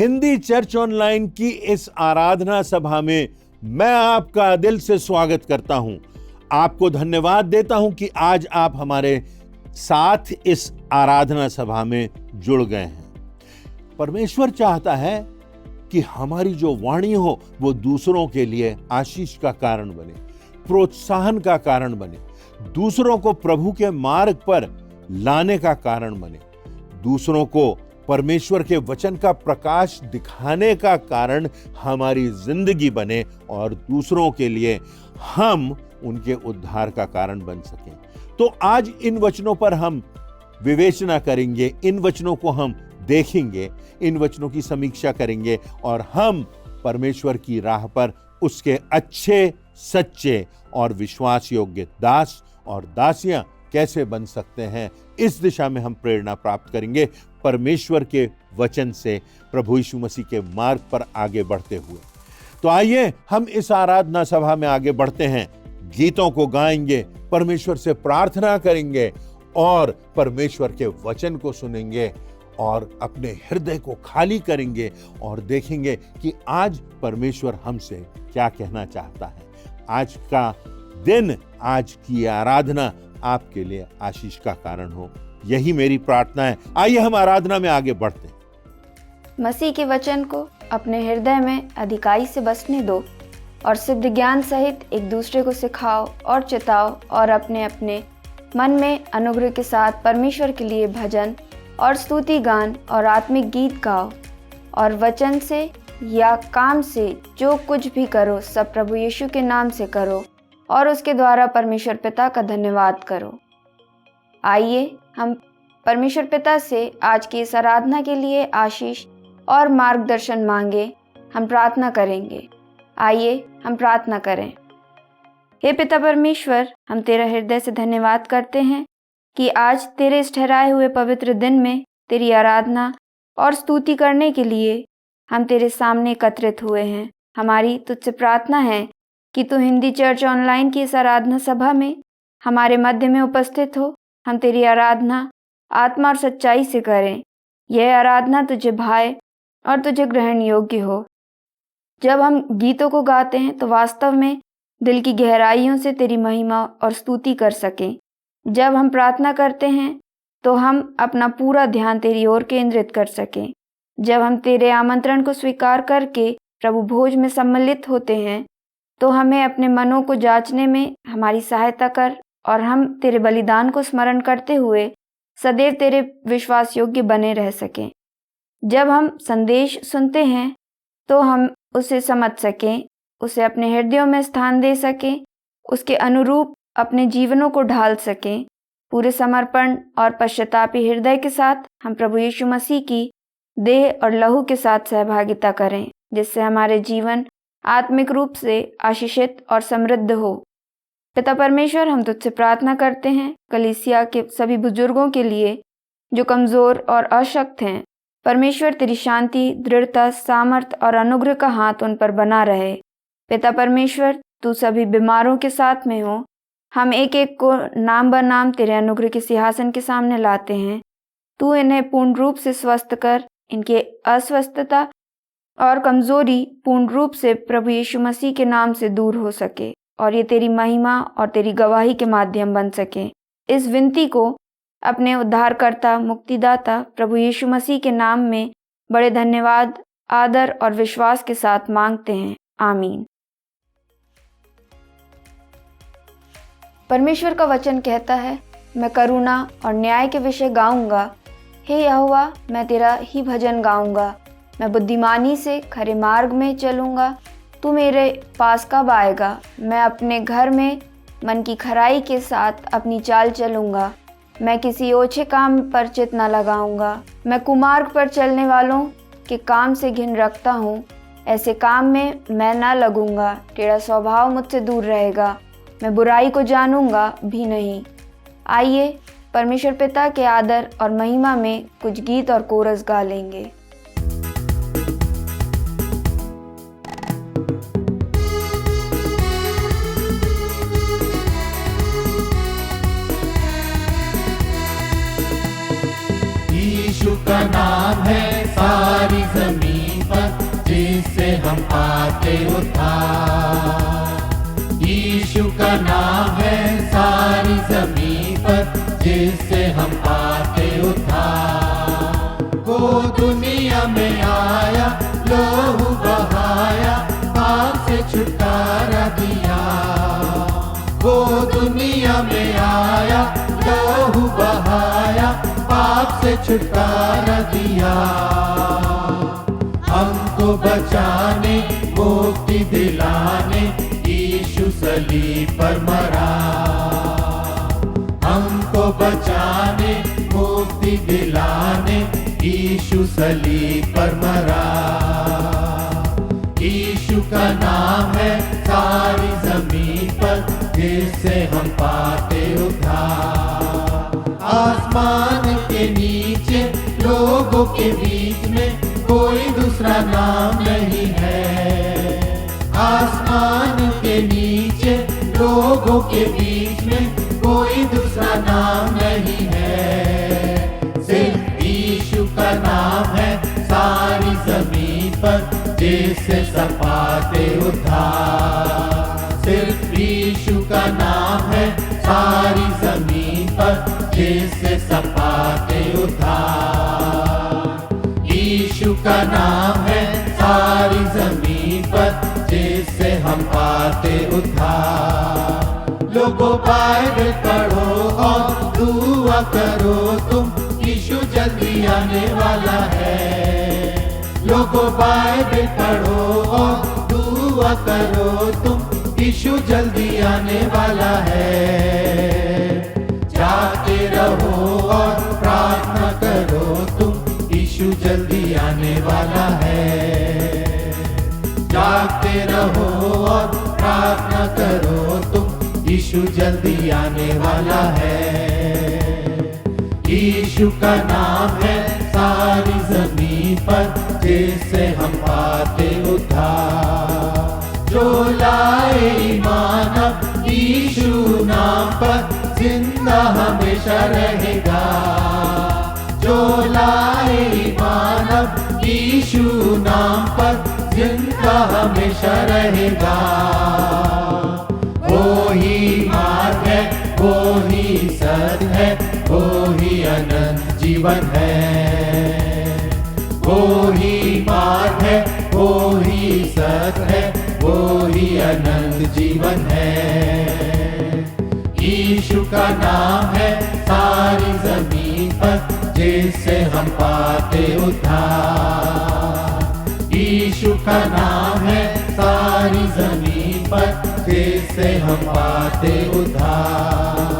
Hindi church online की इस आराधना सभा में मैं आपका दिल से स्वागत करता हूं। आपको धन्यवाद देता हूं कि आज आप हमारे साथ इस आराधना सभा में जुड़ गए हैं। परमेश्वर चाहता है कि हमारी जो वाणी हो वो दूसरों के लिए आशीष का कारण बने, प्रोत्साहन का कारण बने, दूसरों को प्रभु के मार्ग पर लाने का कारण बने, दूसरों को परमेश्वर के वचन का प्रकाश दिखाने का कारण हमारी जिंदगी बने और दूसरों के लिए हम उनके उद्धार का कारण बन सकें। तो आज इन वचनों पर हम विवेचना करेंगे, इन वचनों को हम देखेंगे, इन वचनों की समीक्षा करेंगे और हम परमेश्वर की राह पर उसके अच्छे, सच्चे और विश्वास योग्य दास और दासियां कैसे बन सकते हैं, इस दिशा में हम प्रेरणा प्राप्त करेंगे परमेश्वर के वचन से, प्रभु यीशु मसीह के मार्ग पर आगे बढ़ते हुए। तो आइए हम इस आराधना सभा में आगे बढ़ते हैं, गीतों को गाएंगे, परमेश्वर से प्रार्थना करेंगे और परमेश्वर के वचन को सुनेंगे और अपने हृदय को खाली करेंगे और देखेंगे कि आज परमेश्वर हमसे क्या कहना चाहता है। आज का दिन, आज की आराधना आपके लिए आशीष का कारण हो, यही मेरी प्रार्थना है। आइए हम आराधना में आगे बढ़ते हैं। मसीह के वचन को अपने हृदय में अधिकाई से बसने दो और सिद्ध ज्ञान सहित एक दूसरे को सिखाओ और चिताओ और अपने अपने मन में अनुग्रह के साथ परमेश्वर के लिए भजन और स्तुति गान और आत्मिक गीत गाओ और वचन से या काम से जो कुछ भी करो सब प्रभु यीशु के नाम से करो और उसके द्वारा परमेश्वर पिता का धन्यवाद करो। आइए हम परमेश्वर पिता से आज की इस आराधना के लिए आशीष और मार्गदर्शन मांगे। हम प्रार्थना करेंगे। आइए हम प्रार्थना करें। हे पिता परमेश्वर, हम तेरा हृदय से धन्यवाद करते हैं कि आज तेरे इस ठहराए हुए पवित्र दिन में तेरी आराधना और स्तुति करने के लिए हम तेरे सामने एकत्रित हुए हैं। हमारी तुझसे प्रार्थना है कि तू हिंदी चर्च ऑनलाइन की इस आराधना सभा में हमारे मध्य में उपस्थित हो। हम तेरी आराधना आत्मा और सच्चाई से करें। यह आराधना तुझे भाए और तुझे ग्रहण योग्य हो। जब हम गीतों को गाते हैं तो वास्तव में दिल की गहराइयों से तेरी महिमा और स्तुति कर सकें। जब हम प्रार्थना करते हैं तो हम अपना पूरा ध्यान तेरी ओर केंद्रित कर सकें। जब हम तेरे आमंत्रण को स्वीकार करके प्रभु भोज में सम्मिलित होते हैं तो हमें अपने मनों को जांचने में हमारी सहायता कर और हम तेरे बलिदान को स्मरण करते हुए सदैव तेरे विश्वास योग्य बने रह सकें। जब हम संदेश सुनते हैं तो हम उसे समझ सकें, उसे अपने हृदयों में स्थान दे सकें, उसके अनुरूप अपने जीवनों को ढाल सकें। पूरे समर्पण और पश्चातापी हृदय के साथ हम प्रभु यीशु मसीह की देह और लहू के साथ सहभागिता करें, जिससे हमारे जीवन आत्मिक रूप से आशीषित और समृद्ध हो। पिता परमेश्वर, हम तुझसे प्रार्थना करते हैं कलीसिया के सभी बुजुर्गों के लिए जो कमज़ोर और अशक्त हैं। परमेश्वर, तेरी शांति, दृढ़ता, सामर्थ और अनुग्रह का हाथ उन पर बना रहे। पिता परमेश्वर, तू सभी बीमारों के साथ में हो। हम एक एक को नाम ब नाम तेरे अनुग्रह के सिंहासन के सामने लाते हैं। तू इन्हें पूर्ण रूप से स्वस्थ कर, इनकी अस्वस्थता और कमज़ोरी पूर्ण रूप से प्रभु यीशु मसीह के नाम से दूर हो सके और ये तेरी महिमा और तेरी गवाही के माध्यम बन सके। इस विनती को अपने उद्धारकर्ता, मुक्तिदाता प्रभु यीशु मसीह के नाम में बड़े धन्यवाद, आदर और विश्वास के साथ मांगते हैं। आमीन। परमेश्वर का वचन कहता है, मैं करुणा और न्याय के विषय गाऊंगा। हे यहोवा, मैं तेरा ही भजन गाऊंगा। मैं बुद्धिमानी से खरे मार्ग में चलूंगा। तू मेरे पास कब आएगा? मैं अपने घर में मन की खराई के साथ अपनी चाल चलूंगा। मैं किसी ओछे काम पर चित न लगाऊंगा। मैं कुमार्ग पर चलने वालों के काम से घिन रखता हूँ। ऐसे काम में मैं न लगूंगा। टेढ़ा स्वभाव मुझसे दूर रहेगा। मैं बुराई को जानूंगा भी नहीं। आइए परमेश्वर पिता के आदर और महिमा में कुछ गीत और कोरस गा लेंगे। यीशु का नाम है सारी जमीन पाते उद्धार। यीशु का नाम है सारी जमीन पर, जिससे हम पाते उद्धार। वो दुनिया में आया, लहू बहाया, पाप से छुटकारा दिया। वो दुनिया में आया, लहू बहाया, पाप से छुटकारा दिया। हमको बचाने, मुक्ति दिलाने, यीशु सलीब पर मरा। हमको बचाने, मुक्ति दिलाने, यीशु सलीब पर मरा। यीशु का नाम है सारी जमीन पर, जिससे हम पाते उद्धार। आसमान के नीचे लोगों के बीच में कोई दूसरा नाम नहीं है। आसमान के नीचे लोगों के बीच में कोई दूसरा नाम नहीं है। सिर्फ यीशु का नाम है सारी जमीन पर, जिससे सब पाते उद्धार। सिर्फ यीशु का नाम है सारी जमीन पर, जिससे सब पाते उद्धार। यीशु का नाम है सारी जमीन पर, जिससे हम पाते उद्धार। लोगों बाइबल पढ़ो और दुआ करो तुम, यीशु जल्दी आने वाला है। लोगों बाइबल पढ़ो और दुआ करो तुम, यीशु जल्दी आने वाला है। जाते रहो और प्रार्थना करो तुम, यीशु जल्दी आने वाला है। जागते रहो और प्रार्थना करो तुम, यीशु जल्दी आने वाला है। यीशु का नाम है सारी जमीन पर, जिससे हम पाते उद्धार। जो लाए ईमान अब यीशु नाम पर, जिंदा हमेशा रहेगा। जो लाए ईमान अब यीशु नाम पर, जिंदा हमेशा रहेगा। वो ही मार्ग है, वो ही सत्य है, वो ही अनंत जीवन है। वो ही मार्ग है, वो ही सत्य है, वो ही अनंत जीवन है। यीशु का नाम है सारी जमीन पर, जिससे हम पाते उद्धार। यीशु का नाम है सारी जमीन पर, जिससे हम पाते उद्धार।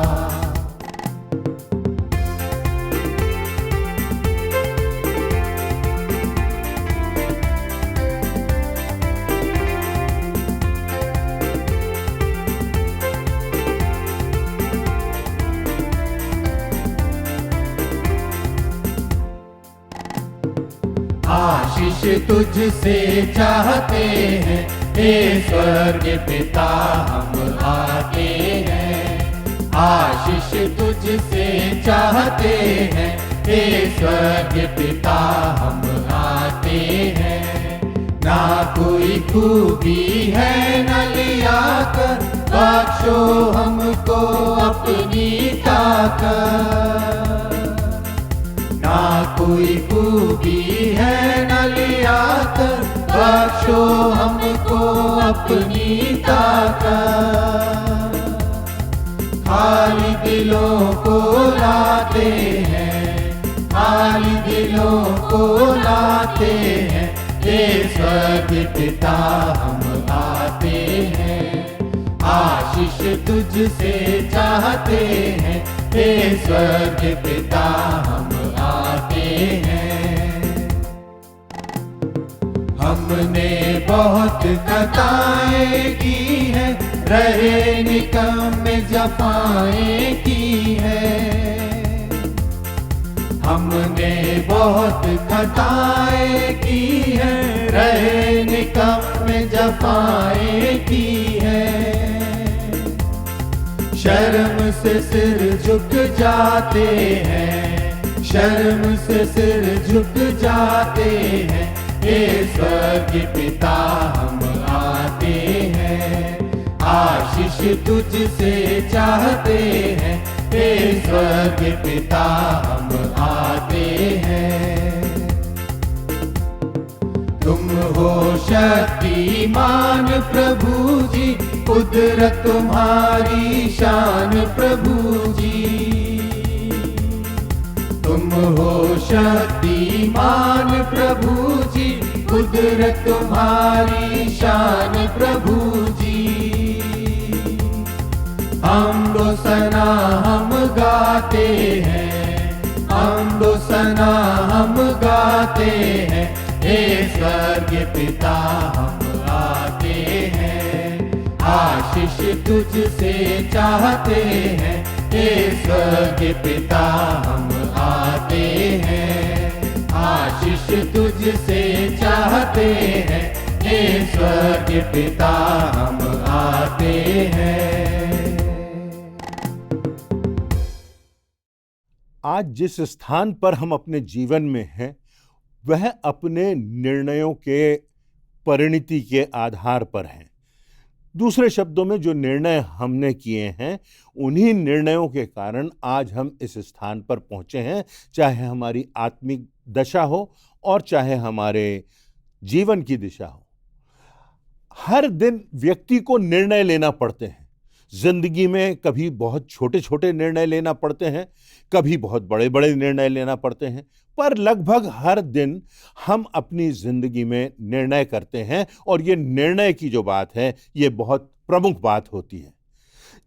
आशीष तुझसे चाहते हैं, हे स्वर्ग पिता हम आते हैं। आशीष तुझसे चाहते हैं, हे स्वर्ग पिता हम आते हैं। ना कोई खूबी है न लिया कर, बख्शो हमको अपनी ताकत। ना कोई खूबी है न लिया कर, बख्शो हमको अपनी ताकत। खाली दिलों को लाते हैं, खाली दिलों को लाते हैं, हे स्वर्ग पिता हम आते हैं। आशीष तुझसे चाहते हैं, हे स्वर्ग पिता हम आते हैं। हमने बहुत खताएं की है, रहे निकम्मे जफाएं की है। हमने बहुत खताएं की है, रहे निकम्मे जफाएं की है। शर्म से सिर झुक जाते हैं, शर्म से सिर झुक जाते हैं, हे स्वर्ग पिता हम आशीष तुझसे चाहते हैं, हे स्वर्ग पिता हम आते हैं। तुम हो शक्तिमान प्रभु जी, कुदरत तुम्हारी शान प्रभु जी। तुम हो शक्तिमान प्रभु जी, कुदरत तुम्हारी शान प्रभु जी। हमदो सना हम गाते हैं, हमदो सना हम गाते हैं, हे स्वर्ग पिता हम आते हैं। आशीष तुझसे चाहते हैं, हे स्वर्ग पिता हम आते हैं। आशीष तुझसे चाहते हैं, हे स्वर्ग पिता हम आते हैं। आज जिस स्थान पर हम अपने जीवन में हैं, वह अपने निर्णयों के परिणति के आधार पर हैं। दूसरे शब्दों में, जो निर्णय हमने किए हैं, उन्हीं निर्णयों के कारण आज हम इस स्थान पर पहुंचे हैं, चाहे हमारी आत्मिक दशा हो और चाहे हमारे जीवन की दिशा हो। हर दिन व्यक्ति को निर्णय लेना पड़ते हैं। जिंदगी में कभी बहुत छोटे छोटे निर्णय लेना पड़ते हैं, कभी बहुत बड़े बड़े निर्णय लेना पड़ते हैं, पर लगभग हर दिन हम अपनी जिंदगी में निर्णय करते हैं। और ये निर्णय की जो बात है, ये बहुत प्रमुख बात होती है।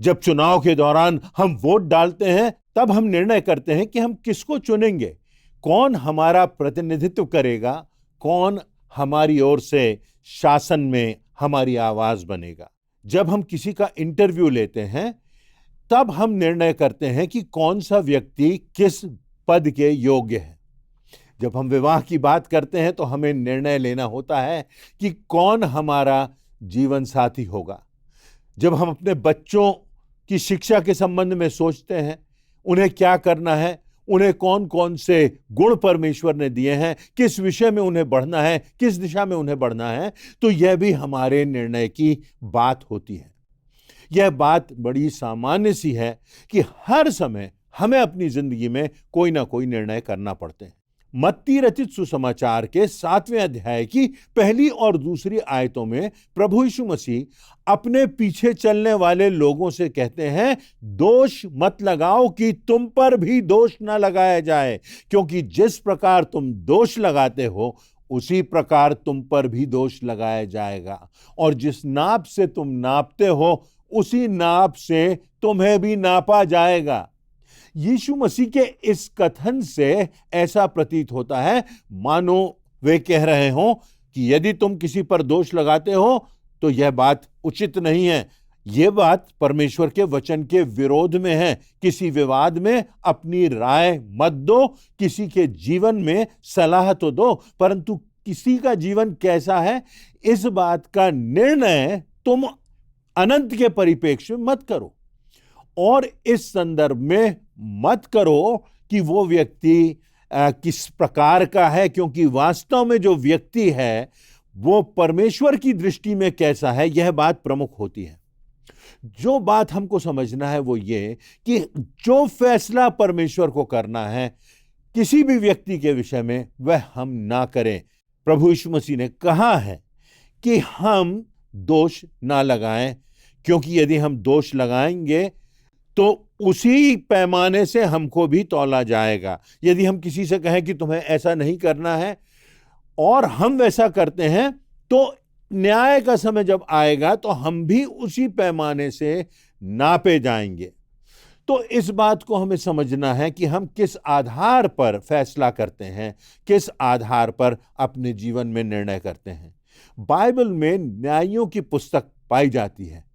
जब चुनाव के दौरान हम वोट डालते हैं, तब हम निर्णय करते हैं कि हम किसको चुनेंगे, कौन हमारा प्रतिनिधित्व करेगा, कौन हमारी ओर से शासन में हमारी आवाज बनेगा। जब हम किसी का इंटरव्यू लेते हैं, तब हम निर्णय करते हैं कि कौन सा व्यक्ति किस पद के योग्य है। जब हम विवाह की बात करते हैं, तो हमें निर्णय लेना होता है कि कौन हमारा जीवन साथी होगा। जब हम अपने बच्चों की शिक्षा के संबंध में सोचते हैं, उन्हें क्या करना है, उन्हें कौन कौन से गुण परमेश्वर ने दिए हैं, किस विषय में उन्हें बढ़ना है, किस दिशा में उन्हें बढ़ना है, तो यह भी हमारे निर्णय की बात होती है। यह बात बड़ी सामान्य सी है कि हर समय हमें अपनी जिंदगी में कोई ना कोई निर्णय करना पड़ते हैं। मत्ती रचित सुसमाचार के 7वें अध्याय की पहली और दूसरी आयतों में प्रभु यीशु मसीह अपने पीछे चलने वाले लोगों से कहते हैं, दोष मत लगाओ कि तुम पर भी दोष न लगाया जाए, क्योंकि जिस प्रकार तुम दोष लगाते हो, उसी प्रकार तुम पर भी दोष लगाया जाएगा। और जिस नाप से तुम नापते हो, उसी नाप से तुम्हें भी नापा जाएगा। यीशु मसीह के इस कथन से ऐसा प्रतीत होता है मानो वे कह रहे हों कि यदि तुम किसी पर दोष लगाते हो, तो यह बात उचित नहीं है। यह बात परमेश्वर के वचन के विरोध में है। किसी विवाद में अपनी राय मत दो, किसी के जीवन में सलाह तो दो, परंतु किसी का जीवन कैसा है, इस बात का निर्णय तुम अनंत के परिप्रेक्ष्य में मत करो। और इस संदर्भ में मत करो कि वो व्यक्ति किस प्रकार का है, क्योंकि वास्तव में जो व्यक्ति है वो परमेश्वर की दृष्टि में कैसा है, यह बात प्रमुख होती है। जो बात हमको समझना है वो ये कि जो फैसला परमेश्वर को करना है किसी भी व्यक्ति के विषय में, वह हम ना करें। प्रभु यीशु मसीह ने कहा है कि हम दोष ना लगाएं, क्योंकि यदि हम दोष लगाएंगे तो उसी पैमाने से हमको भी तौला जाएगा। यदि हम किसी से कहें कि तुम्हें ऐसा नहीं करना है और हम वैसा करते हैं, तो न्याय का समय जब आएगा तो हम भी उसी पैमाने से नापे जाएंगे। तो इस बात को हमें समझना है कि हम किस आधार पर फैसला करते हैं, किस आधार पर अपने जीवन में निर्णय करते हैं। बाइबल में न्यायियों की पुस्तक पाई जाती है।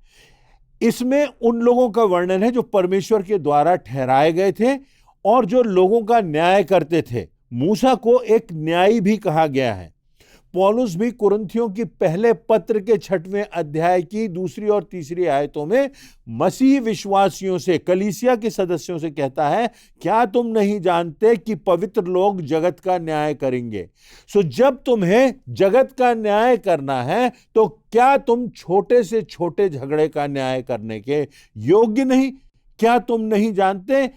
इसमें उन लोगों का वर्णन है जो परमेश्वर के द्वारा ठहराए गए थे और जो लोगों का न्याय करते थे। मूसा को एक न्यायी भी कहा गया है। पौलुस भी कुरिन्थियों की पहले पत्र के 6वें अध्याय की 2 और 3 आयतों में मसीह विश्वासियों से, कलीसिया के सदस्यों से कहता है, क्या तुम नहीं जानते कि पवित्र लोग जगत का न्याय करेंगे? सो जब तुम्हें जगत का न्याय करना है तो क्या तुम छोटे से छोटे झगड़े का न्याय करने के योग्य नहीं? क्या तुम नहीं जानते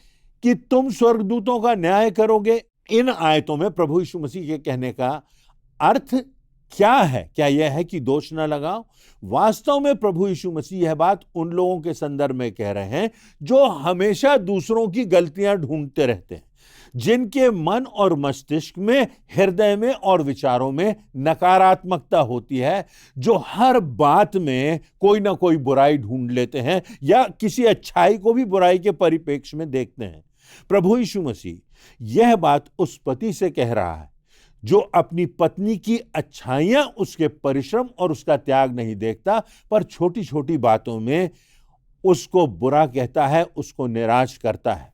कि तुम स्वर्गदूतों का न्याय करोगे? इन आयतों में प्रभु यीशु मसीह के कहने का अर्थ क्या है? क्या यह है कि दोष न लगाओ? वास्तव में प्रभु यीशु मसीह यह बात उन लोगों के संदर्भ में कह रहे हैं जो हमेशा दूसरों की गलतियां ढूंढते रहते हैं, जिनके मन और मस्तिष्क में, हृदय में और विचारों में नकारात्मकता होती है, जो हर बात में कोई ना कोई बुराई ढूंढ लेते हैं या किसी अच्छाई को भी बुराई के परिप्रेक्ष्य में देखते हैं। प्रभु यीशु मसीह यह बात उस पति से कह रहा है जो अपनी पत्नी की अच्छाइयां, उसके परिश्रम और उसका त्याग नहीं देखता, पर छोटी छोटी बातों में उसको बुरा कहता है, उसको निराश करता है।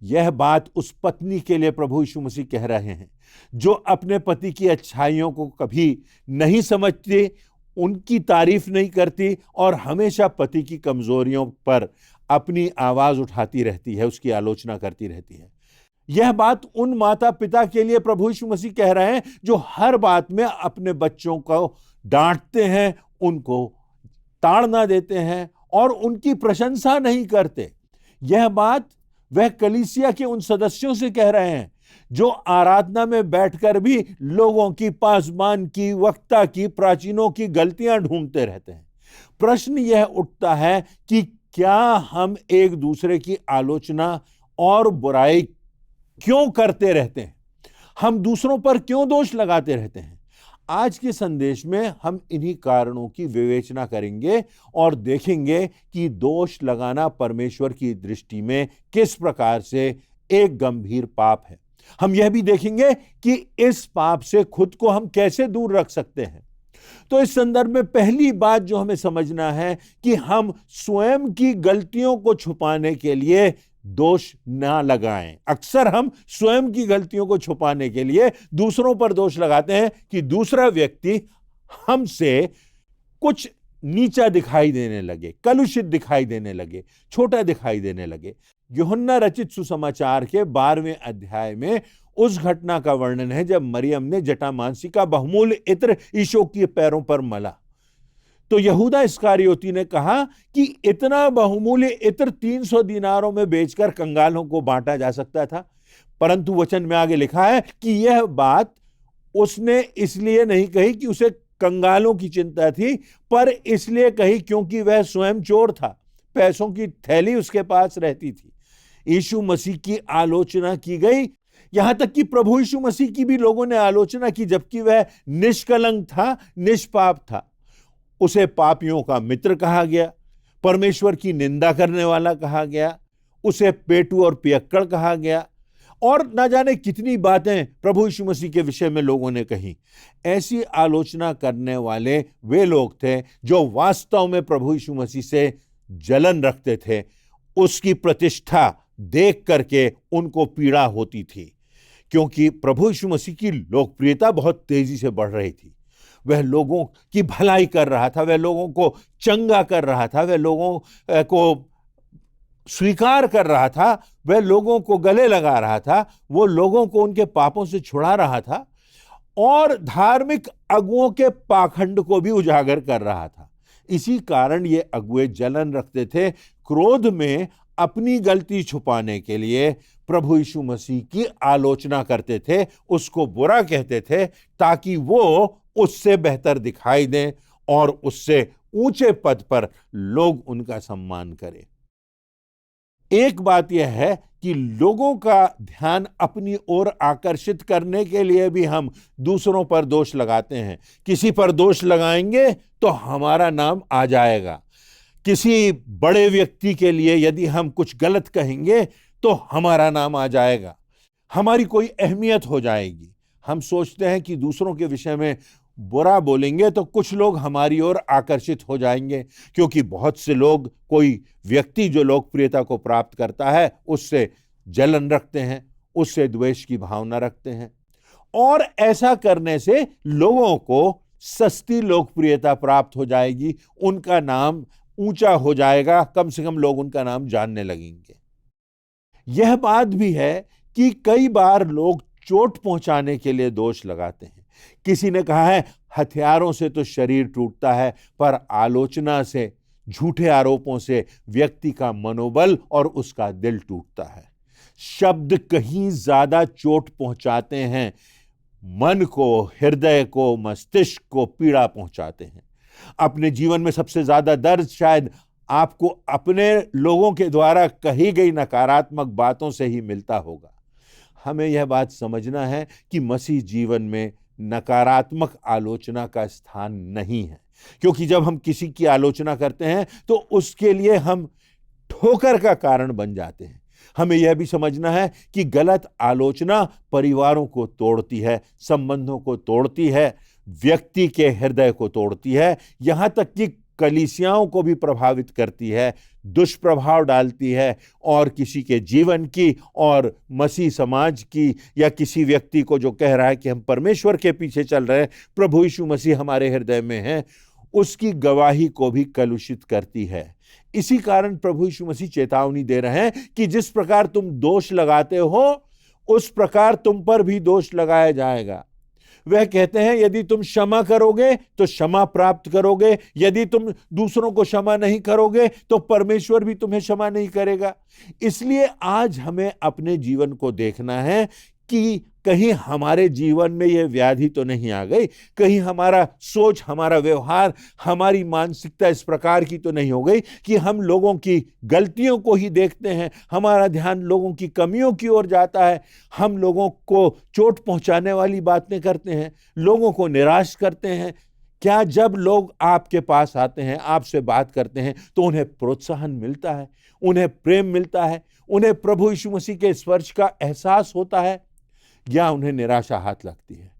यह बात उस पत्नी के लिए प्रभु यीशु मसीह कह रहे हैं जो अपने पति की अच्छाइयों को कभी नहीं समझती, उनकी तारीफ नहीं करती और हमेशा पति की कमजोरियों पर अपनी आवाज उठाती रहती है, उसकी आलोचना करती रहती है। यह बात उन माता पिता के लिए प्रभु यीशु मसीह कह रहे हैं जो हर बात में अपने बच्चों को डांटते हैं, उनको ताड़ना देते हैं और उनकी प्रशंसा नहीं करते। यह बात वह कलीसिया के उन सदस्यों से कह रहे हैं जो आराधना में बैठकर भी लोगों की, पासबान की, वक्ता की, प्राचीनों की गलतियां ढूंढते रहते हैं। प्रश्न यह उठता है कि क्या हम एक दूसरे की आलोचना और बुराई क्यों करते रहते हैं? हम दूसरों पर क्यों दोष लगाते रहते हैं? आज के संदेश में हम इन्हीं कारणों की विवेचना करेंगे और देखेंगे कि दोष लगाना परमेश्वर की दृष्टि में किस प्रकार से एक गंभीर पाप है। हम यह भी देखेंगे कि इस पाप से खुद को हम कैसे दूर रख सकते हैं। तो इस संदर्भ में पहली बात जो हमें समझना है कि हम स्वयं की गलतियों को छुपाने के लिए दोष ना लगाएं। अक्सर हम स्वयं की गलतियों को छुपाने के लिए दूसरों पर दोष लगाते हैं कि दूसरा व्यक्ति हमसे कुछ नीचा दिखाई देने लगे, कलुषित दिखाई देने लगे, छोटा दिखाई देने लगे। यूहन्ना रचित सुसमाचार के 12वें अध्याय में उस घटना का वर्णन है जब मरियम ने जटामांसी का बहुमूल्य इत्र यीशु के पैरों पर मला। तो यहूदा इस्करियोती ने कहा कि इतना बहुमूल्य इत्र 300 दिनारों में बेचकर कंगालों को बांटा जा सकता था, परंतु वचन में आगे लिखा है कि यह बात उसने इसलिए नहीं कही कि उसे कंगालों की चिंता थी, पर इसलिए कही क्योंकि वह स्वयं चोर था, पैसों की थैली उसके पास रहती थी। यीशु मसीह की आलोचना की गई, यहां तक कि प्रभु यीशु मसीह की भी लोगों ने आलोचना की, जबकि वह निष्कलंक था, निष्पाप था। उसे पापियों का मित्र कहा गया, परमेश्वर की निंदा करने वाला कहा गया, उसे पेटू और पियक्कड़ कहा गया और न जाने कितनी बातें प्रभु यीशु मसीह के विषय में लोगों ने कही। ऐसी आलोचना करने वाले वे लोग थे जो वास्तव में प्रभु यीशु मसीह से जलन रखते थे। उसकी प्रतिष्ठा देख करके उनको पीड़ा होती थी, क्योंकि प्रभु यीशु मसीह की लोकप्रियता बहुत तेजी से बढ़ रही थी। वह लोगों की भलाई कर रहा था, वह लोगों को चंगा कर रहा था, वह लोगों को स्वीकार कर रहा था, वह लोगों को गले लगा रहा था, वो लोगों को उनके पापों से छुड़ा रहा था और धार्मिक अगुओं के पाखंड को भी उजागर कर रहा था। इसी कारण ये अगुए जलन रखते थे, क्रोध में अपनी गलती छुपाने के लिए प्रभु यीशु मसीह की आलोचना करते थे, उसको बुरा कहते थे ताकि वो उससे बेहतर दिखाई दें और उससे ऊंचे पद पर लोग उनका सम्मान करें। एक बात यह है कि लोगों का ध्यान अपनी ओर आकर्षित करने के लिए भी हम दूसरों पर दोष लगाते हैं। किसी पर दोष लगाएंगे तो हमारा नाम आ जाएगा। किसी बड़े व्यक्ति के लिए यदि हम कुछ गलत कहेंगे तो हमारा नाम आ जाएगा, हमारी कोई अहमियत हो जाएगी। हम सोचते हैं कि दूसरों के विषय में बुरा बोलेंगे तो कुछ लोग हमारी ओर आकर्षित हो जाएंगे, क्योंकि बहुत से लोग, कोई व्यक्ति जो लोकप्रियता को प्राप्त करता है उससे जलन रखते हैं, उससे द्वेष की भावना रखते हैं। और ऐसा करने से लोगों को सस्ती लोकप्रियता प्राप्त हो जाएगी, उनका नाम ऊंचा हो जाएगा, कम से कम लोग उनका नाम जानने लगेंगे। यह बात भी है कि कई बार लोग चोट पहुंचाने के लिए दोष लगाते हैं। किसी ने कहा है हथियारों से तो शरीर टूटता है, पर आलोचना से, झूठे आरोपों से व्यक्ति का मनोबल और उसका दिल टूटता है। शब्द कहीं ज्यादा चोट पहुंचाते हैं, मन को, हृदय को, मस्तिष्क को पीड़ा पहुंचाते हैं। अपने जीवन में सबसे ज्यादा दर्द शायद आपको अपने लोगों के द्वारा कही गई नकारात्मक बातों से ही मिलता होगा। हमें यह बात समझना है कि मसीह जीवन में नकारात्मक आलोचना का स्थान नहीं है, क्योंकि जब हम किसी की आलोचना करते हैं तो उसके लिए हम ठोकर का कारण बन जाते हैं। हमें यह भी समझना है कि गलत आलोचना परिवारों को तोड़ती है, संबंधों को तोड़ती है, व्यक्ति के हृदय को तोड़ती है, यहां तक कि कलीसियाओं को भी प्रभावित करती है, दुष्प्रभाव डालती है और किसी के जीवन की और मसीह समाज की, या किसी व्यक्ति को जो कह रहा है कि हम परमेश्वर के पीछे चल रहे हैं, प्रभु यीशु मसीह हमारे हृदय में है, उसकी गवाही को भी कलुषित करती है। इसी कारण प्रभु यीशु मसीह चेतावनी दे रहे हैं कि जिस प्रकार तुम दोष लगाते हो उस प्रकार तुम पर भी दोष लगाया जाएगा। वह कहते हैं यदि तुम क्षमा करोगे तो क्षमा प्राप्त करोगे, यदि तुम दूसरों को क्षमा नहीं करोगे तो परमेश्वर भी तुम्हें क्षमा नहीं करेगा। इसलिए आज हमें अपने जीवन को देखना है कि कहीं हमारे जीवन में यह व्याधि तो नहीं आ गई, कहीं हमारा सोच, हमारा व्यवहार, हमारी मानसिकता इस प्रकार की तो नहीं हो गई कि हम लोगों की गलतियों को ही देखते हैं, हमारा ध्यान लोगों की कमियों की ओर जाता है, हम लोगों को चोट पहुंचाने वाली बातें करते हैं, लोगों को निराश करते हैं। क्या जब लोग आपके पास आते हैं, आपसे बात करते हैं, तो उन्हें प्रोत्साहन मिलता है, उन्हें प्रेम मिलता है, उन्हें प्रभु यीशु मसीह के स्पर्श का एहसास होता है, या उन्हें निराशा हाथ लगती है?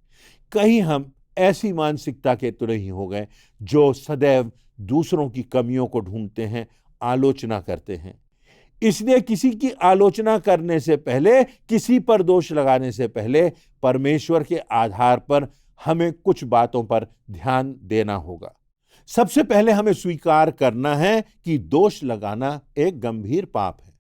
कहीं हम ऐसी मानसिकता के तो नहीं हो गए जो सदैव दूसरों की कमियों को ढूंढते हैं, आलोचना करते हैं। इसलिए किसी की आलोचना करने से पहले, किसी पर दोष लगाने से पहले परमेश्वर के आधार पर हमें कुछ बातों पर ध्यान देना होगा। सबसे पहले हमें स्वीकार करना है कि दोष लगाना एक गंभीर पाप है।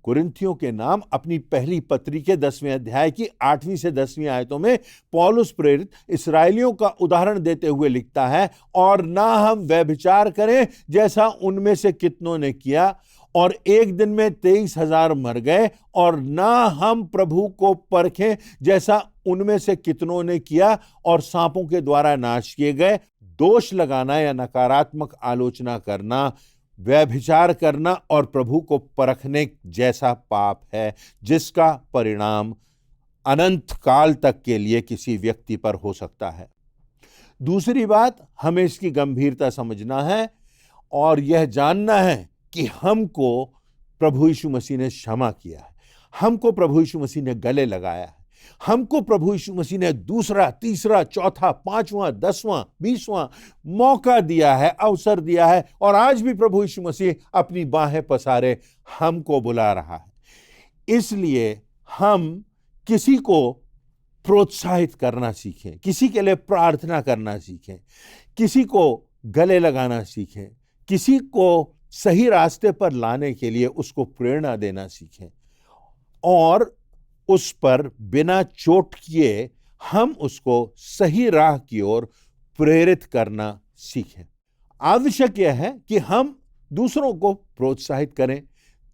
कुरिन्थियों के नाम अपनी पहली पत्री के 10वें अध्याय की 8वीं से 10वीं आयतों में पौलुस प्रेरित इसराइलियों का उदाहरण देते हुए लिखता है, और ना हम व्यभिचार करें जैसा उनमें से कितनों ने किया, और एक दिन में 23,000 मर गए, और ना हम प्रभु को परखें जैसा उनमें से कितनों ने किया और सांपों के द्वारा नाश किए गए। दोष लगाना या नकारात्मक आलोचना करना, व्यभिचार करना और प्रभु को परखने जैसा पाप है, जिसका परिणाम अनंत काल तक के लिए किसी व्यक्ति पर हो सकता है। दूसरी बात, हमें इसकी गंभीरता समझना है और यह जानना है कि हमको प्रभु यीशु मसीह ने क्षमा किया है, हमको प्रभु यीशु मसीह ने गले लगाया है, हमको प्रभु यीशु मसीह ने दूसरा, तीसरा, चौथा, 5वां, 10वां, 20वां मौका दिया है, अवसर दिया है, और आज भी प्रभु यीशु मसीह अपनी बाहें पसारे हमको बुला रहा है। इसलिए हम किसी को प्रोत्साहित करना सीखें, किसी के लिए प्रार्थना करना सीखें, किसी को गले लगाना सीखें, किसी को सही रास्ते पर लाने के लिए उसको प्रेरणा देना सीखें, और उस पर बिना चोट किए हम उसको सही राह की ओर प्रेरित करना सीखें। आवश्यक यह है कि हम दूसरों को प्रोत्साहित करें।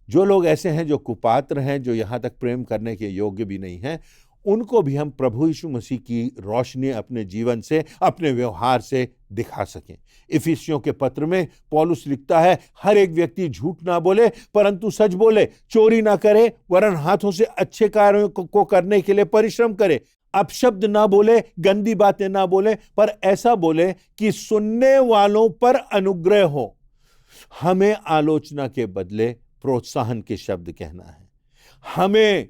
जो लोग ऐसे हैं जो कुपात्र हैं, जो यहाँ तक प्रेम करने के योग्य भी नहीं हैं, उनको भी हम प्रभु यीशु मसीह की रोशनी अपने जीवन से, अपने व्यवहार से दिखा सकें। इफिसियों के पत्र में पौलुस लिखता है, हर एक व्यक्ति झूठ ना बोले परंतु सच बोले, चोरी ना करे वरन हाथों से अच्छे कार्यों को करने के लिए परिश्रम करे, अपशब्द ना बोले, गंदी बातें ना बोले, पर ऐसा बोले कि सुनने वालों पर अनुग्रह हो। हमें आलोचना के बदले प्रोत्साहन के शब्द कहना है। हमें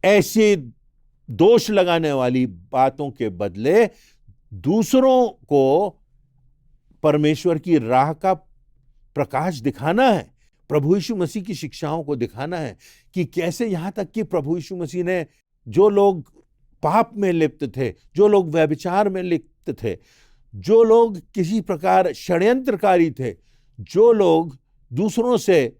ऐसी दोष लगाने वाली बातों के बदले दूसरों को परमेश्वर की राह का प्रकाश दिखाना है, प्रभु यीशु मसीह की शिक्षाओं को दिखाना है कि कैसे, यहां तक कि प्रभु यीशु मसीह ने जो लोग पाप में लिप्त थे, जो लोग व्यभिचार में लिप्त थे, जो लोग किसी प्रकार षड्यंत्रकारी थे, जो लोग दूसरों से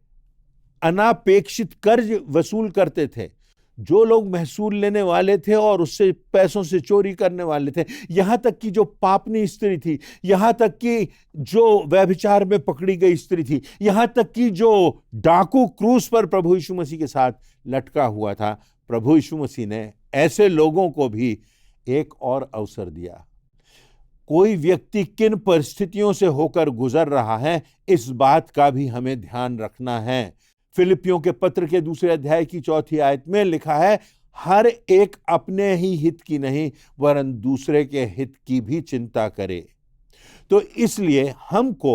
अनापेक्षित कर्ज वसूल करते थे, जो लोग महसूल लेने वाले थे और उससे पैसों से चोरी करने वाले थे, यहां तक कि जो पापनी स्त्री थी, यहां तक कि जो व्यभिचार में पकड़ी गई स्त्री थी, यहां तक कि जो डाकू क्रूस पर प्रभु यीशु मसीह के साथ लटका हुआ था, प्रभु यीशु मसीह ने ऐसे लोगों को भी एक और अवसर दिया। कोई व्यक्ति किन परिस्थितियों से होकर गुजर रहा है, इस बात का भी हमें ध्यान रखना है। फिलिपियों के पत्र के 2 अध्याय की 4 आयत में लिखा है, हर एक अपने ही हित की नहीं वरन दूसरे के हित की भी चिंता करे। तो इसलिए हमको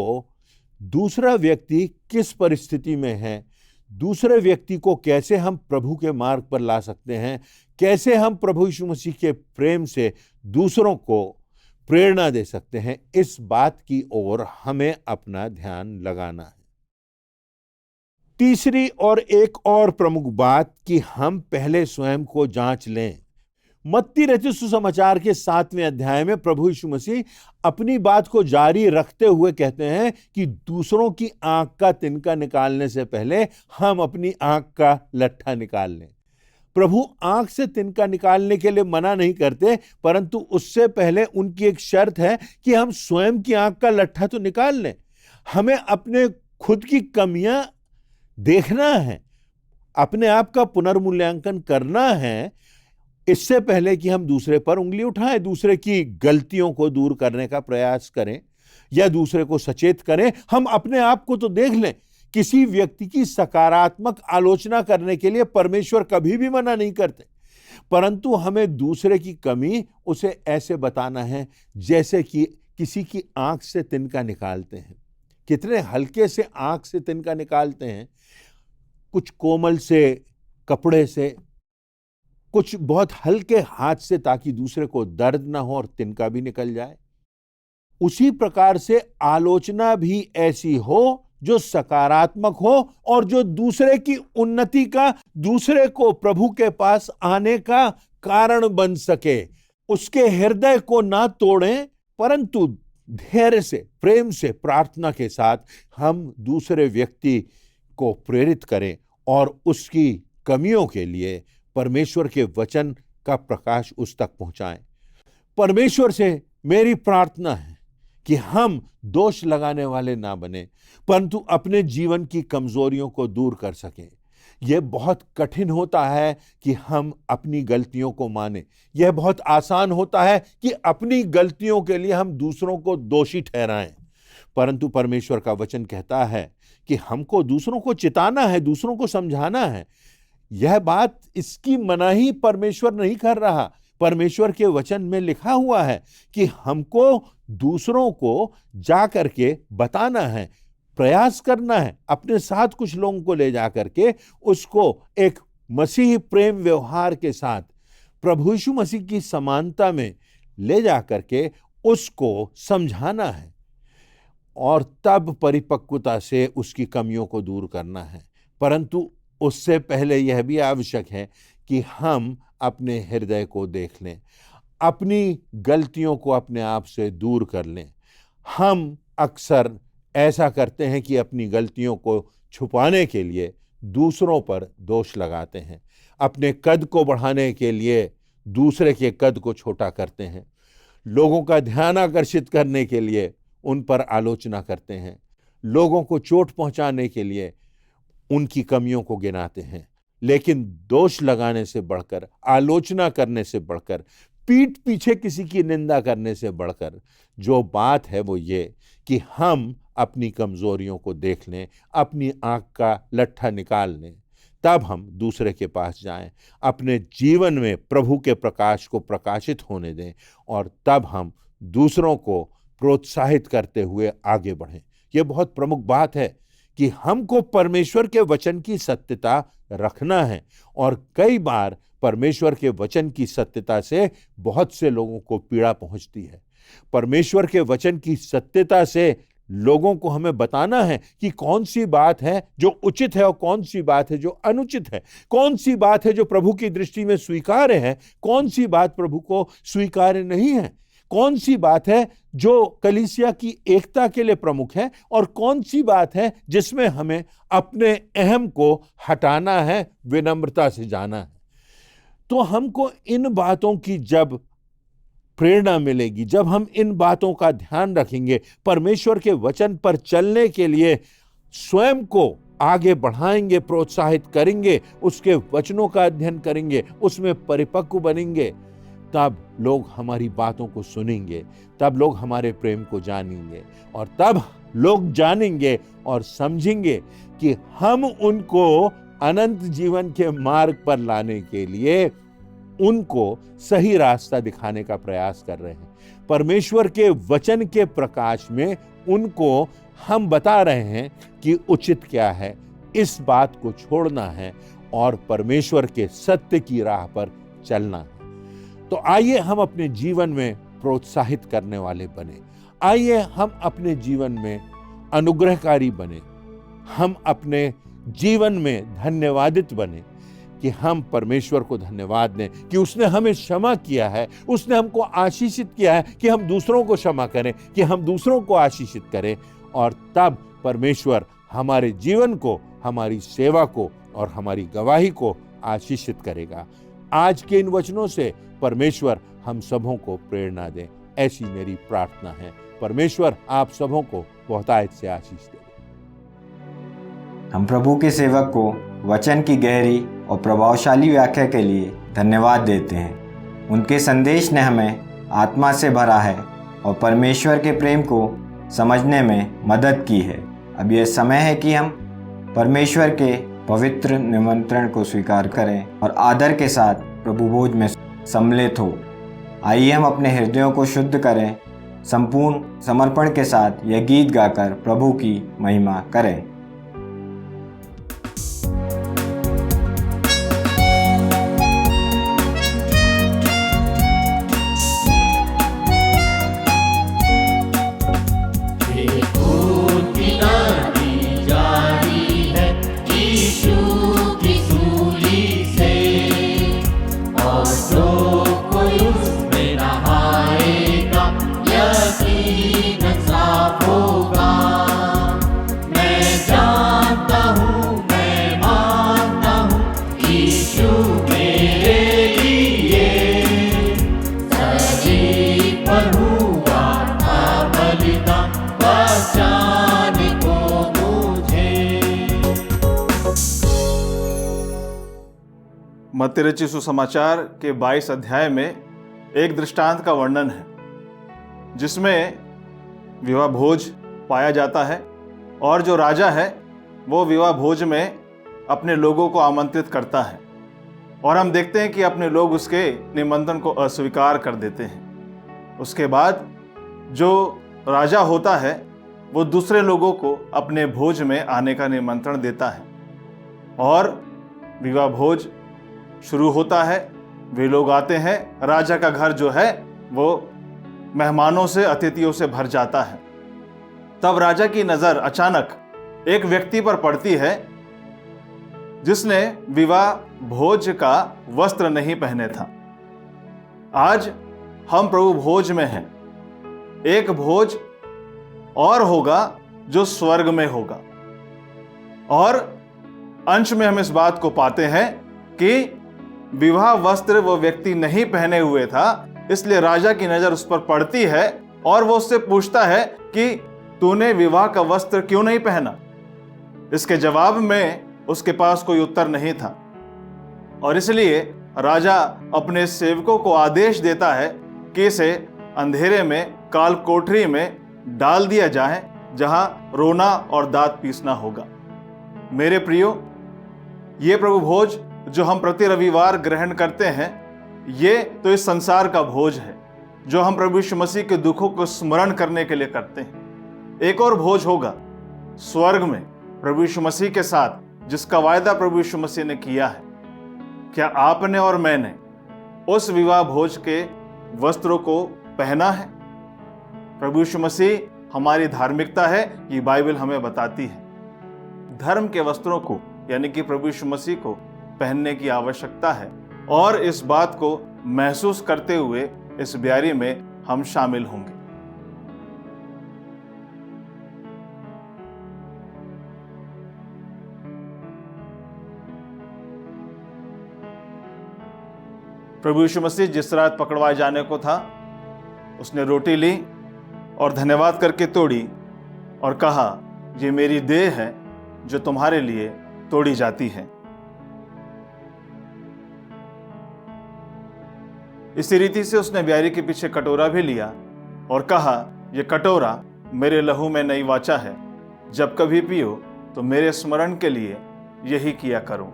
दूसरा व्यक्ति किस परिस्थिति में है, दूसरे व्यक्ति को कैसे हम प्रभु के मार्ग पर ला सकते हैं, कैसे हम प्रभु यीशु मसीह के प्रेम से दूसरों को प्रेरणा दे सकते हैं, इस बात की ओर हमें अपना ध्यान लगाना है। तीसरी और एक और प्रमुख बात कि हम पहले स्वयं को जांच लें। मत्ती रचित सुसमाचार के 7वें अध्याय में प्रभु यीशु मसीह अपनी बात को जारी रखते हुए कहते हैं कि दूसरों की आंख का तिनका निकालने से पहले हम अपनी आंख का लट्ठा निकाल लें। प्रभु आंख से तिनका निकालने के लिए मना नहीं करते, परंतु उससे पहले उनकी एक शर्त है कि हम स्वयं की आंख का लट्ठा तो निकाल लें। हमें अपने खुद की कमियां देखना है, अपने आप का पुनर्मूल्यांकन करना है, इससे पहले कि हम दूसरे पर उंगली उठाएं, दूसरे की गलतियों को दूर करने का प्रयास करें या दूसरे को सचेत करें। हम अपने आप को तो देख लें। किसी व्यक्ति की सकारात्मक आलोचना करने के लिए परमेश्वर कभी भी मना नहीं करते, परंतु हमें दूसरे की कमी उसे ऐसे बताना है जैसे कि किसी की आंख से तिनका निकालते हैं। कितने हल्के से आंख से तिनका निकालते हैं, कुछ कोमल से कपड़े से, कुछ बहुत हल्के हाथ से, ताकि दूसरे को दर्द ना हो और तिनका भी निकल जाए। उसी प्रकार से आलोचना भी ऐसी हो जो सकारात्मक हो और जो दूसरे की उन्नति का, दूसरे को प्रभु के पास आने का कारण बन सके। उसके हृदय को ना तोड़ें, परंतु धैर्य से, प्रेम से, प्रार्थना के साथ हम दूसरे व्यक्ति को प्रेरित करें और उसकी कमियों के लिए परमेश्वर के वचन का प्रकाश उस तक पहुंचाएं। परमेश्वर से मेरी प्रार्थना है कि हम दोष लगाने वाले ना बने, परंतु अपने जीवन की कमजोरियों को दूर कर सकें। यह बहुत कठिन होता है कि हम अपनी गलतियों को माने। यह बहुत आसान होता है कि अपनी गलतियों के लिए हम दूसरों को दोषी ठहराएं, परंतु परमेश्वर का वचन कहता है कि हमको दूसरों को चिताना है, दूसरों को समझाना है। यह बात, इसकी मनाही परमेश्वर नहीं कर रहा। परमेश्वर के वचन में लिखा हुआ है कि हमको दूसरों को जा करके बताना है, प्रयास करना है, अपने साथ कुछ लोगों को ले जा करके उसको एक मसीही प्रेम व्यवहार के साथ प्रभु यीशु मसीह की समानता में ले जा करके उसको समझाना है और तब परिपक्वता से उसकी कमियों को दूर करना है। परंतु उससे पहले यह भी आवश्यक है कि हम अपने हृदय को देख लें, अपनी गलतियों को अपने आप से दूर कर लें। हम अक्सर ऐसा करते हैं कि अपनी गलतियों को छुपाने के लिए दूसरों पर दोष लगाते हैं, अपने कद को बढ़ाने के लिए दूसरे के कद को छोटा करते हैं, लोगों का ध्यान आकर्षित करने के लिए उन पर आलोचना करते हैं, लोगों को चोट पहुंचाने के लिए उनकी कमियों को गिनाते हैं। लेकिन दोष लगाने से बढ़कर, आलोचना करने से बढ़कर, पीठ पीछे किसी की निंदा करने से बढ़कर जो बात है वो ये कि हम अपनी कमजोरियों को देख लें, अपनी आंख का लट्ठा निकाल लें, तब हम दूसरे के पास जाएं, अपने जीवन में प्रभु के प्रकाश को प्रकाशित होने दें और तब हम दूसरों को प्रोत्साहित करते हुए आगे बढ़ें। यह बहुत प्रमुख बात है कि हमको परमेश्वर के वचन की सत्यता रखना है और कई बार परमेश्वर के वचन की सत्यता से बहुत से लोगों को पीड़ा पहुंचती है। परमेश्वर के वचन की सत्यता से लोगों को हमें बताना है कि कौन सी बात है जो उचित है और कौन सी बात है जो अनुचित है, कौन सी बात है जो प्रभु की दृष्टि में स्वीकार्य है, कौन सी बात प्रभु को स्वीकार्य नहीं है, कौन सी बात है जो कलीसिया की एकता के लिए प्रमुख है और कौन सी बात है जिसमें हमें अपने अहम को हटाना है, विनम्रता से जाना है। तो हमको इन बातों की जब प्रेरणा मिलेगी, जब हम इन बातों का ध्यान रखेंगे, परमेश्वर के वचन पर चलने के लिए स्वयं को आगे बढ़ाएंगे, प्रोत्साहित करेंगे, उसके वचनों का अध्ययन करेंगे, उसमें परिपक्व बनेंगे, तब लोग हमारी बातों को सुनेंगे, तब लोग हमारे प्रेम को जानेंगे और तब लोग जानेंगे और समझेंगे कि हम उनको अनंत जीवन के मार्ग पर लाने के लिए उनको सही रास्ता दिखाने का प्रयास कर रहे हैं। परमेश्वर के वचन के प्रकाश में उनको हम बता रहे हैं कि उचित क्या है, इस बात को छोड़ना है और परमेश्वर के सत्य की राह पर चलना है। तो आइए हम अपने जीवन में प्रोत्साहित करने वाले बने, आइए हम अपने जीवन में अनुग्रहकारी बने, हम अपने जीवन में धन्यवादित बने कि हम परमेश्वर को धन्यवाद दें कि उसने हमें क्षमा किया है, उसने हमको आशीषित किया है कि हम दूसरों को क्षमा करें, कि हम दूसरों को आशीषित करें, और तब परमेश्वर हमारे जीवन को, हमारी सेवा को और हमारी गवाही को आशीषित करेगा। आज के इन वचनों से परमेश्वर हम सबों को प्रेरणा दे, ऐसी मेरी प्रार्थना है। परमेश्वर आप सबों को बहुतायत से आशीष दे। हम प्रभु के सेवक को वचन की गहरी और प्रभावशाली व्याख्या के लिए धन्यवाद देते हैं। उनके संदेश ने हमें आत्मा से भरा है और परमेश्वर के प्रेम को समझने में मदद की है। अब यह समय है कि हम परमेश्वर के पवित्र निमंत्रण को स्वीकार करें और आदर के साथ प्रभु भोज में सम्मिलित हो। आइए हम अपने हृदयों को शुद्ध करें, संपूर्ण समर्पण के साथ यह गीत गाकर प्रभु की महिमा करें। मत्ती रचित सुसमाचार के 22 अध्याय में एक दृष्टांत का वर्णन है जिसमें विवाह भोज पाया जाता है और जो राजा है वो विवाह भोज में अपने लोगों को आमंत्रित करता है और हम देखते हैं कि अपने लोग उसके निमंत्रण को अस्वीकार कर देते हैं। उसके बाद जो राजा होता है वो दूसरे लोगों को अपने भोज में आने का निमंत्रण देता है और विवाह भोज शुरू होता है। वे लोग आते हैं, राजा का घर जो है वो मेहमानों से, अतिथियों से भर जाता है। तब राजा की नज़र अचानक एक व्यक्ति पर पड़ती है जिसने विवाह भोज का वस्त्र नहीं पहने था। आज हम प्रभु भोज में हैं। एक भोज और होगा जो स्वर्ग में होगा और अंश में हम इस बात को पाते हैं कि विवाह वस्त्र वो व्यक्ति नहीं पहने हुए था, इसलिए राजा की नजर उस पर पड़ती है और वो उससे पूछता है कि तूने विवाह का वस्त्र क्यों नहीं पहना। इसके जवाब में उसके पास कोई उत्तर नहीं था और इसलिए राजा अपने सेवकों को आदेश देता है कि इसे अंधेरे में काल कोठरी में डाल दिया जाए जहां रोना और दांत पीसना होगा। मेरे प्रियो, ये प्रभु भोज जो हम प्रति रविवार ग्रहण करते हैं, ये तो इस संसार का भोज है जो हम प्रभु यीशु मसीह के दुखों को स्मरण करने के लिए करते हैं। एक और भोज होगा स्वर्ग में प्रभु यीशु मसीह के साथ, जिसका वायदा प्रभु यीशु मसीह ने किया है। क्या आपने और मैंने उस विवाह भोज के वस्त्रों को पहना है? प्रभु यीशु मसीह हमारी धार्मिकता है, ये बाइबल हमें बताती है। धर्म के वस्त्रों को यानी कि प्रभु यीशु मसीह को पहनने की आवश्यकता है और इस बात को महसूस करते हुए इस ब्यारी में हम शामिल होंगे। प्रभु यीशु मसीह जिस रात पकड़वाए जाने को था, उसने रोटी ली और धन्यवाद करके तोड़ी और कहा, ये मेरी देह है जो तुम्हारे लिए तोड़ी जाती है। इसी रीति से उसने ब्यारी के पीछे कटोरा भी लिया और कहा, यह कटोरा मेरे लहू में नई वाचा है, जब कभी पियो तो मेरे स्मरण के लिए यही किया करो।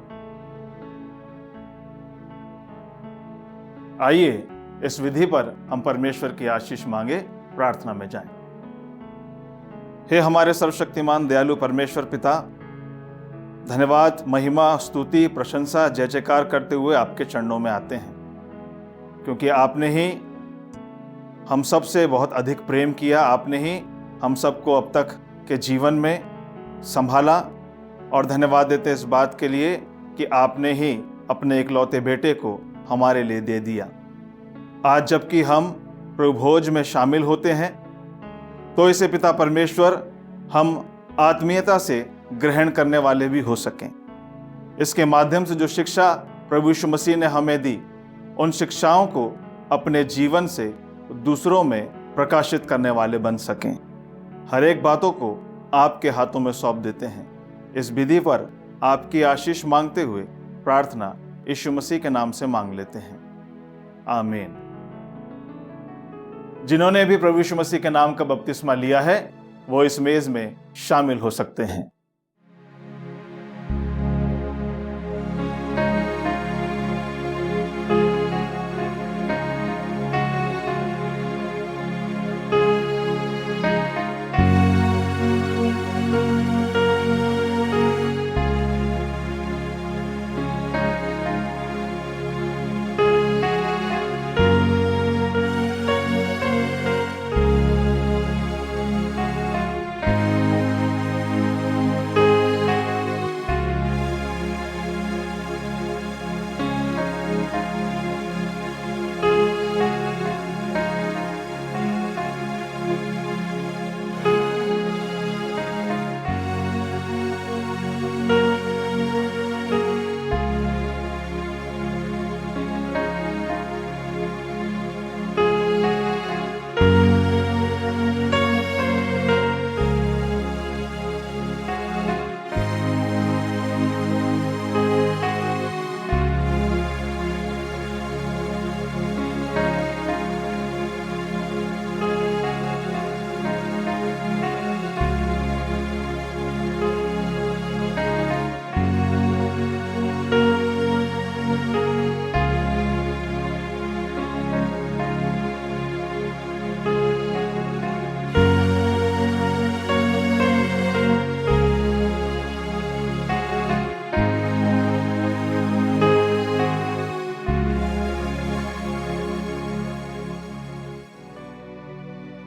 आइए इस विधि पर हम परमेश्वर की आशीष मांगे, प्रार्थना में जाएं। हे हमारे सर्वशक्तिमान दयालु परमेश्वर पिता, धन्यवाद, महिमा, स्तुति, प्रशंसा, जय जयकार करते हुए आपके चरणों में आते हैं, क्योंकि आपने ही हम सब से बहुत अधिक प्रेम किया। आपने ही हम सबको अब तक के जीवन में संभाला और धन्यवाद देते इस बात के लिए कि आपने ही अपने इकलौते बेटे को हमारे लिए दे दिया। आज जबकि हम प्रभु भोज में शामिल होते हैं तो इसे पिता परमेश्वर हम आत्मीयता से ग्रहण करने वाले भी हो सकें। इसके माध्यम से जो शिक्षा प्रभु यीशु मसीह ने हमें दी, उन शिक्षाओं को अपने जीवन से दूसरों में प्रकाशित करने वाले बन सकें। हर एक बातों को आपके हाथों में सौंप देते हैं। इस विधि पर आपकी आशीष मांगते हुए प्रार्थना यीशु मसीह के नाम से मांग लेते हैं, आमीन। जिन्होंने भी प्रभु यीशु मसीह के नाम का बपतिस्मा लिया है वो इस मेज में शामिल हो सकते हैं।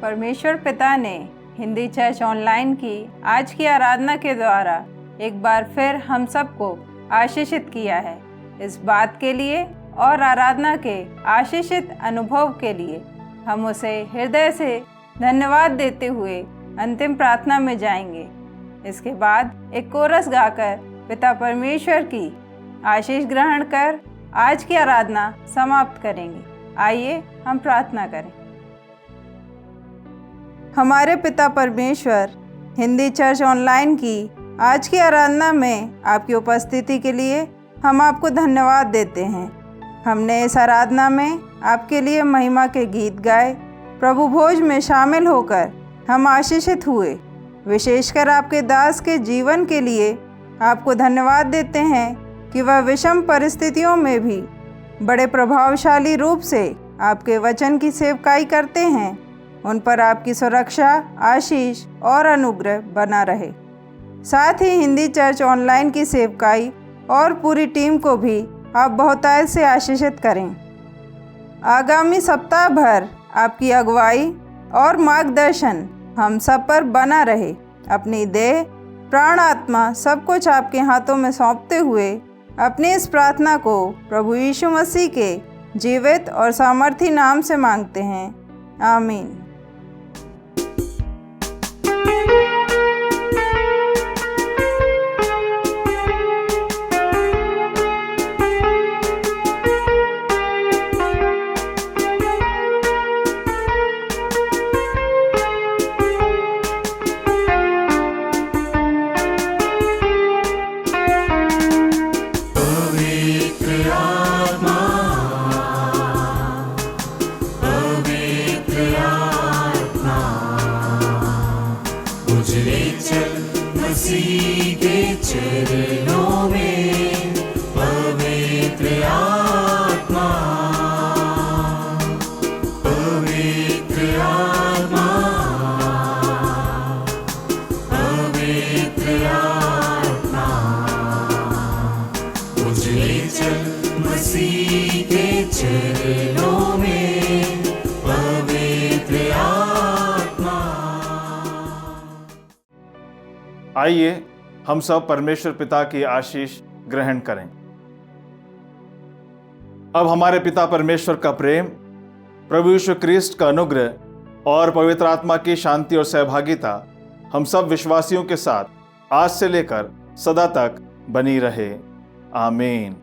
परमेश्वर पिता ने हिंदी चर्च ऑनलाइन की आज की आराधना के द्वारा एक बार फिर हम सबको आशीषित किया है। इस बात के लिए और आराधना के आशीषित अनुभव के लिए हम उसे हृदय से धन्यवाद देते हुए अंतिम प्रार्थना में जाएंगे। इसके बाद एक कोरस गाकर पिता परमेश्वर की आशीष ग्रहण कर आज की आराधना समाप्त करेंगे। आइए हम प्रार्थना करें। हमारे पिता परमेश्वर, हिंदी चर्च ऑनलाइन की आज की आराधना में आपकी उपस्थिति के लिए हम आपको धन्यवाद देते हैं। हमने इस आराधना में आपके लिए महिमा के गीत गाए, प्रभु भोज में शामिल होकर हम आशीषित हुए। विशेषकर आपके दास के जीवन के लिए आपको धन्यवाद देते हैं कि वह विषम परिस्थितियों में भी बड़े प्रभावशाली रूप से आपके वचन की सेवकाई करते हैं। उन पर आपकी सुरक्षा, आशीष और अनुग्रह बना रहे। साथ ही हिंदी चर्च ऑनलाइन की सेवकाई और पूरी टीम को भी आप बहुतायत से आशीषित करें। आगामी सप्ताह भर आपकी अगुवाई और मार्गदर्शन हम सब पर बना रहे। अपनी देह, प्राण, आत्मा सब कुछ आपके हाथों में सौंपते हुए अपनी इस प्रार्थना को प्रभु यीशु मसीह के जीवित और सामर्थी नाम से मांगते हैं। आमीन। मसीह के चरणों में पवित्र आत्मा, पवित्र आत्मा, पवित्र आत्मा, मुझे चल मसीह के चरणों में पवित्र आत्मा। आइए हम सब परमेश्वर पिता की आशीष ग्रहण करें। अब हमारे पिता परमेश्वर का प्रेम, प्रभु यीशु क्रिस्ट का अनुग्रह और पवित्र आत्मा की शांति और सहभागिता हम सब विश्वासियों के साथ आज से लेकर सदा तक बनी रहे। आमीन।